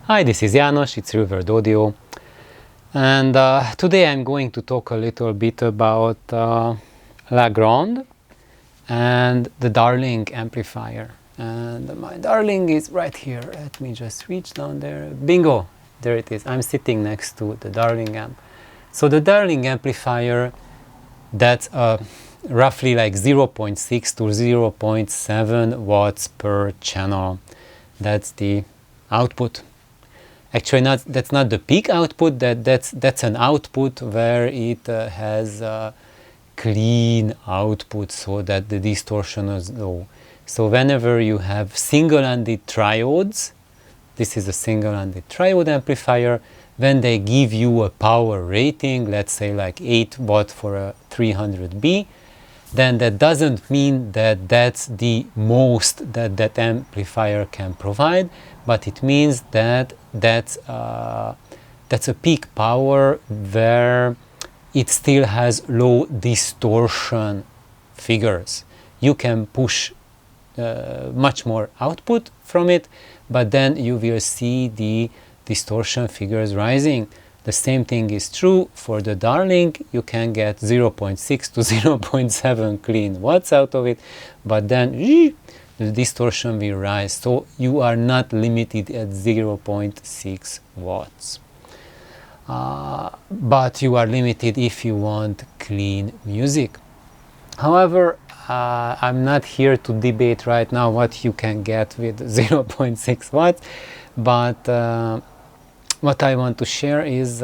Hi, this is János, it's Revered Audio, and today I'm going to talk a little bit about Grande and the Darling amplifier. And my Darling is right here. Let me just reach down there. Bingo! There it is. I'm sitting next to the Darling amp. So the Darling amplifier, that's roughly like 0.6 to 0.7 watts per channel. That's the output. Actually, that's not the peak output. That's an output where it has a clean output, so that the distortion is low. So whenever you have single-ended triodes, this is a single-ended triode amplifier. When they give you a power rating, let's say like 8 watt for a 300B, then that doesn't mean that that's the most that that amplifier can provide, but it means that that's a peak power where it still has low distortion figures. You can push much more output from it, but then you will see the distortion figures rising. The same thing is true for the Darling. You can get 0.6 to 0.7 clean watts out of it, but then the distortion will rise. So you are not limited at 0.6 watts. But you are limited if you want clean music. However, I'm not here to debate right now what you can get with 0.6 watts, but what I want to share is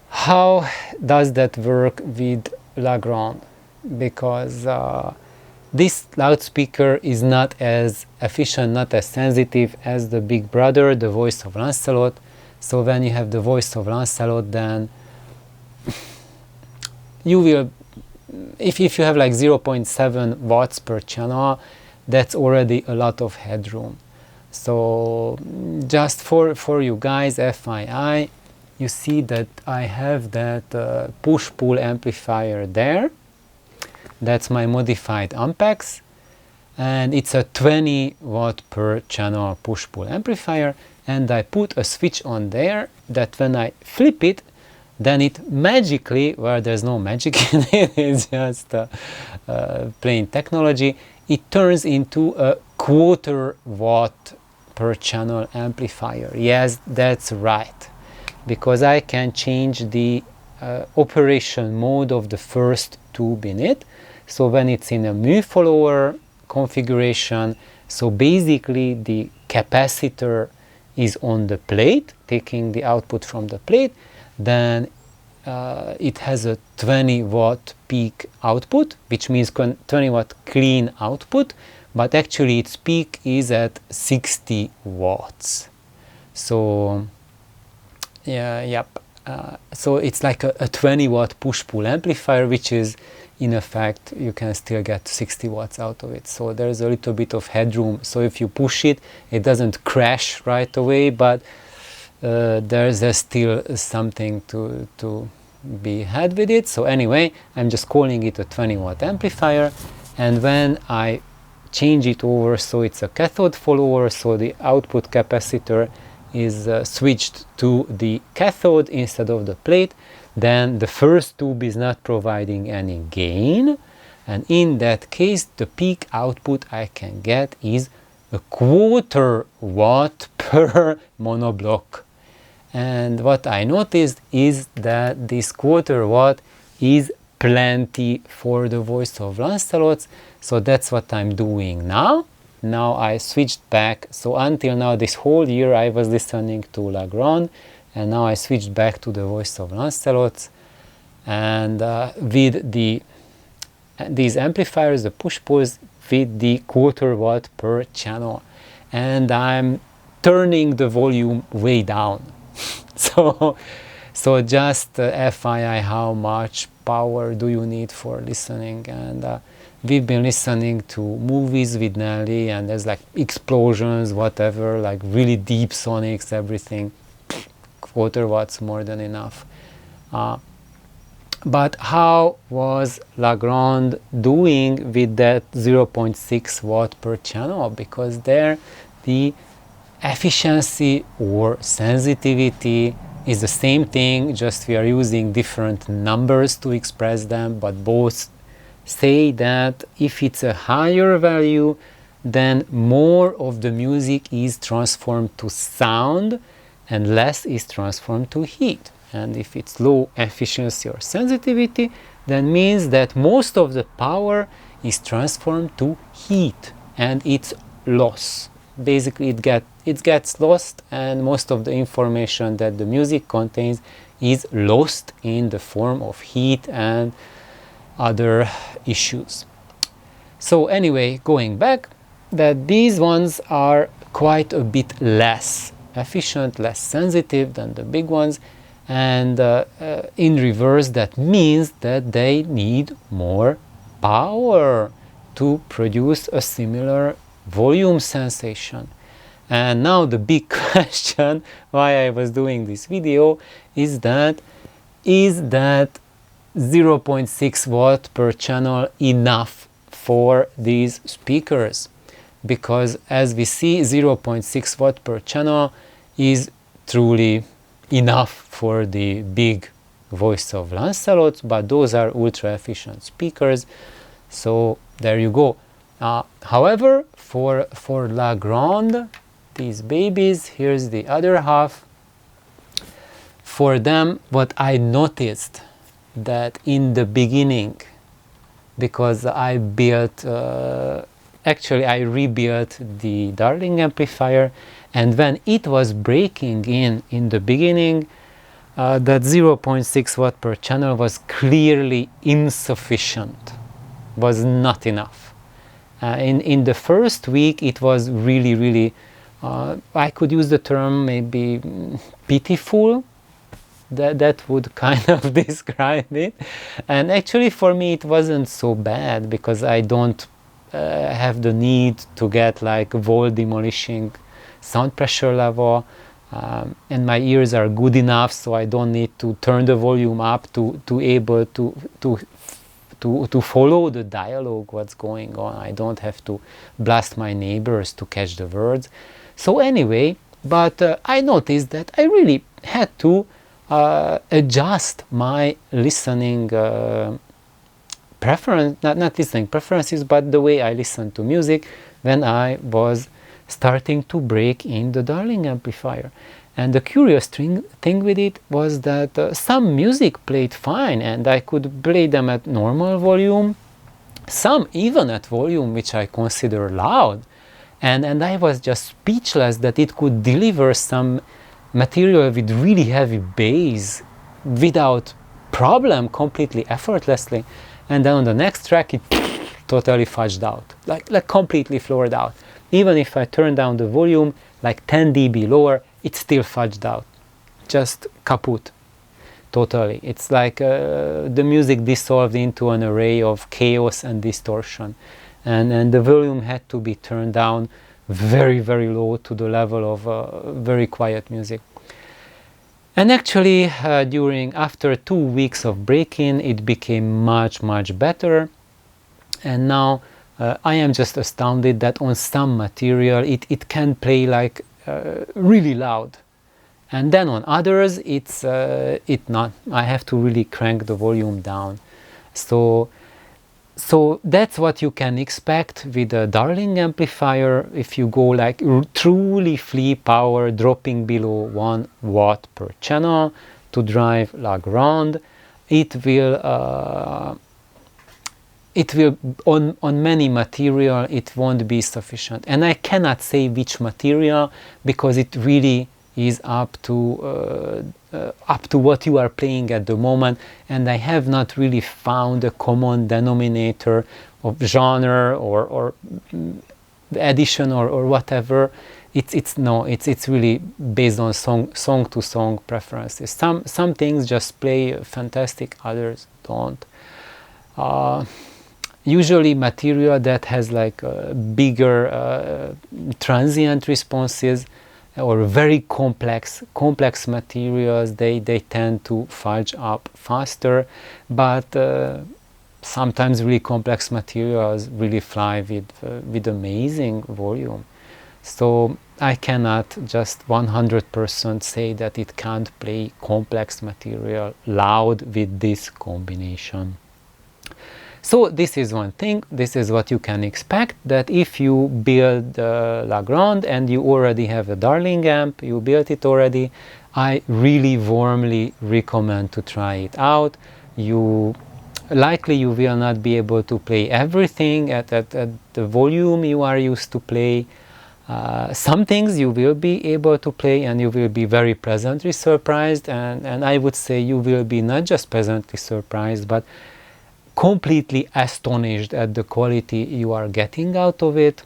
how does that work with Grande, because this loudspeaker is not as efficient, not as sensitive as the big brother, the voice of Lancelot. So when you have the voice of Lancelot, then you will, if you have like 0.7 watts per channel, that's already a lot of headroom. So just for you guys, FYI, you see that I have that push-pull amplifier there. That's my modified Ampex, and it's a 20 watt per channel push-pull amplifier, and I put a switch on there that when I flip it, then it magically, well, there's no magic in it, it's just plain technology, it turns into a 1/4 watt per channel amplifier. Yes, that's right, because I can change the operation mode of the first tube in it. So when it's in a mu follower configuration, so basically the capacitor is on the plate, taking the output from the plate, then it has a 20 watt peak output, which means 20 watt clean output, but actually its peak is at 60 watts. So so it's like a 20 watt push-pull amplifier, which is in effect you can still get 60 watts out of it. So there's a little bit of headroom. So if you push it, it doesn't crash right away, but there's still something to be had with it. So anyway, I'm just calling it a 20 watt amplifier, and when I change it over so it's a cathode follower, so the output capacitor is switched to the cathode instead of the plate, then the first tube is not providing any gain, and in that case the peak output I can get is a 1/4 watt per monoblock. And what I noticed is that this 1/4 watt is plenty for the voice of Lancelot. So that's what I'm doing now. Now I switched back. So until now, this whole year I was listening to Grande, and now I switched back to the voice of Lancelot. And with these amplifiers, the push-pulls, with the 1/4 watt per channel. And I'm turning the volume way down. So just FYI, how much power do you need for listening? And we've been listening to movies with Nelly, and there's like explosions, whatever, like really deep sonics, everything. 1/4 watts more than enough. But how was Grande doing with that 0.6 watt per channel? Because there the efficiency or sensitivity is the same thing, just we are using different numbers to express them, but both say that if it's a higher value, then more of the music is transformed to sound and less is transformed to heat. And if it's low efficiency or sensitivity, that means that most of the power is transformed to heat and it's loss. Basically it gets lost, and most of the information that the music contains is lost in the form of heat and other issues. So anyway, going back, that these ones are quite a bit less efficient, less sensitive than the big ones, and in reverse that means that they need more power to produce a similar volume sensation. And now the big question why I was doing this video is that 0.6 watt per channel enough for these speakers? Because as we see, 0.6 watt per channel is truly enough for the big voice of Lancelots, but those are ultra efficient speakers, so there you go. However, for La Grande, these babies, here's the other half. For them, what I noticed that in the beginning, because I built, actually I rebuilt the Darling amplifier, and when it was breaking in the beginning, that 0.6 watt per channel was clearly insufficient, was not enough. In the first week it was really I could use the term maybe pitiful. That would kind of describe it. And actually for me it wasn't so bad, because I don't have the need to get like wall demolishing sound pressure level, and my ears are good enough, so I don't need to turn the volume up to able to follow the dialogue, what's going on. I don't have to blast my neighbors to catch the words. So anyway, but I noticed that I really had to adjust my listening preference, not listening preferences, but the way I listen to music when I was starting to break in the Darling amplifier. And the curious thing with it was that some music played fine and I could play them at normal volume, some even at volume which I consider loud, and I was just speechless that it could deliver some material with really heavy bass without problem, completely effortlessly. And then on the next track it totally fudged out, like completely floored out. Even if I turn down the volume like 10 dB lower, it's still fudged out, just kaput, totally. It's like the music dissolved into an array of chaos and distortion, and the volume had to be turned down very low to the level of very quiet music. And actually after 2 weeks of break-in, it became much better, and now I am just astounded that on some material it can play like really loud, and then on others it's not. I have to really crank the volume down. So that's what you can expect with a Darling amplifier if you go like truly flea power, dropping below 1 watt per channel to drive La Grande. It will on many material it won't be sufficient, and I cannot say which material, because it really is up to what you are playing at the moment, and I have not really found a common denominator of genre or edition or whatever. It's really based on song to song preferences. Some things just play fantastic, others don't. Usually material that has like bigger transient responses or very complex materials, they tend to fudge up faster, but sometimes really complex materials really fly with amazing volume. So I cannot just 100% say that it can't play complex material loud with this combination. So this is one thing, this is what you can expect, that if you build La Grande and you already have a Darling amp, you built it already, I really warmly recommend to try it out. Likely you will not be able to play everything at the volume you are used to play. Some things you will be able to play and you will be very pleasantly surprised, and I would say you will be not just pleasantly surprised but completely astonished at the quality you are getting out of it.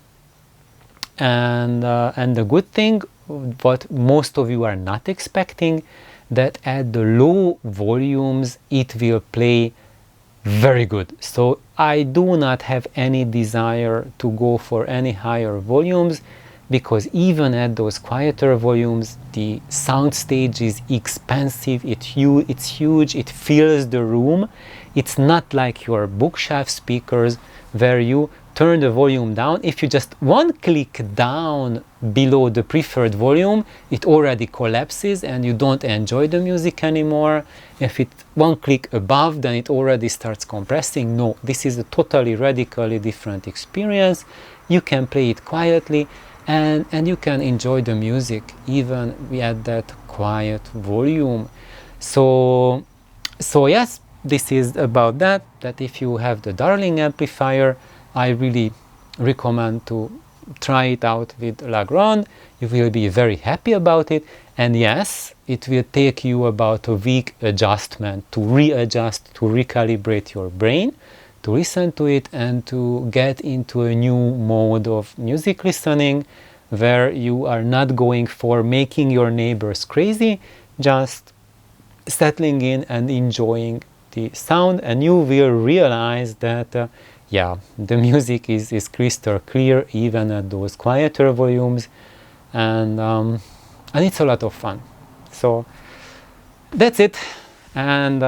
And the good thing, what most of you are not expecting, that at the low volumes it will play very good. So I do not have any desire to go for any higher volumes, because even at those quieter volumes the sound stage is expansive, it's huge, it fills the room. It's not like your bookshelf speakers where you turn the volume down. If you just one click down below the preferred volume, it already collapses and you don't enjoy the music anymore. If it one click above, then it already starts compressing. No, this is a totally radically different experience. You can play it quietly and you can enjoy the music even at that quiet volume. So yes, this is about that if you have the Darling amplifier, I really recommend to try it out with La Grande. You will be very happy about it, and yes, it will take you about a week adjustment to readjust, to recalibrate your brain, to listen to it and to get into a new mode of music listening where you are not going for making your neighbors crazy, just settling in and enjoying the sound, and you will realize that yeah, the music is crystal clear even at those quieter volumes, and it's a lot of fun. So that's it, and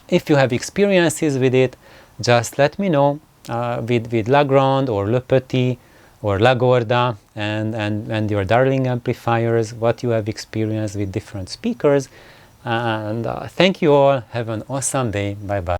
if you have experiences with it, just let me know with La Grande or Le Petit or La Gorda and your Darling amplifiers, what you have experienced with different speakers. And thank you all. Have an awesome day. Bye bye.